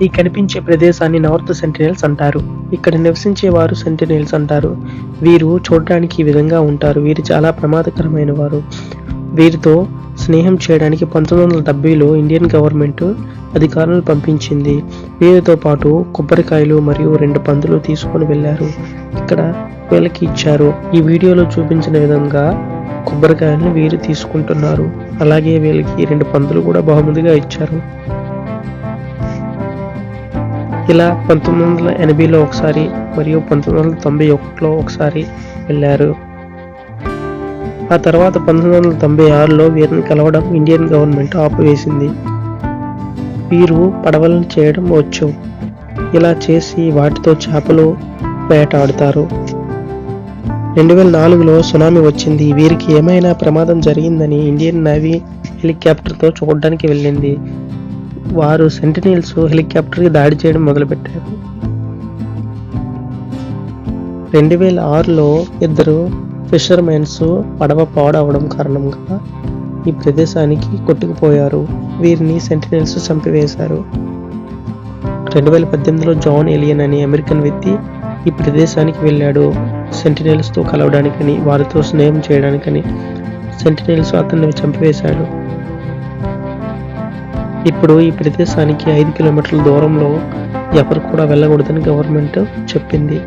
ఈ కనిపించే ప్రదేశాన్ని నార్త్ సెంటినెల్స్ అంటారు. ఇక్కడ నివసించే వారు సెంటినెల్స్ అంటారు. వీరు చూడడానికి ఈ విధంగా ఉంటారు. వీరు చాలా ప్రమాదకరమైన వారు. వీరితో స్నేహం చేయడానికి 1970లో ఇండియన్ గవర్నమెంట్ అధికారులను పంపించింది. వీరితో పాటు కొబ్బరికాయలు మరియు 2 పందులు తీసుకొని వెళ్ళారు. ఇక్కడ వీళ్ళకి ఇచ్చారు. ఈ వీడియోలో చూపించిన విధంగా కొబ్బరికాయలను వీరు తీసుకుంటున్నారు. అలాగే వీళ్ళకి 2 పందులు కూడా బహుమతిగా ఇచ్చారు. ఇలా 1980లో ఒకసారి మరియు 1991లో ఒకసారి వెళ్ళారు. ఆ తర్వాత 1996లో వీరిని కలవడం ఇండియన్ గవర్నమెంట్ ఆపివేసింది. వీరు పడవలను చేయడం వచ్చు. ఇలా చేసి వాటితో చేపలు వేటాడుతారు. 2004లో సునామీ వచ్చింది. వీరికి ఏమైనా ప్రమాదం జరిగిందని ఇండియన్ నేవీ హెలికాప్టర్తో చూడడానికి వెళ్ళింది. వారు సెంటినెల్స్ హెలికాప్టర్కి దాడి చేయడం మొదలుపెట్టారు. 2006లో 2 ఫిషర్మెన్స్ పడవ పాడవడం కారణంగా ఈ ప్రదేశానికి కొట్టుకుపోయారు. వీరిని సెంటినెల్స్ చంపివేశారు. 2018లో జాన్ ఎలియన్ అనే అమెరికన్ వ్యక్తి ఈ ప్రదేశానికి వెళ్ళాడు. సెంటినెల్స్తో కలవడానికని, వారితో స్నేహం చేయడానికని. సెంటినెల్స్ అతన్ని చంపివేశాడు. ఇప్పుడు ఈ ప్రదేశానికి 5 కిలోమీటర్ల దూరంలో ఎవరు కూడా వెళ్ళకూడదని గవర్నమెంట్ చెప్పింది.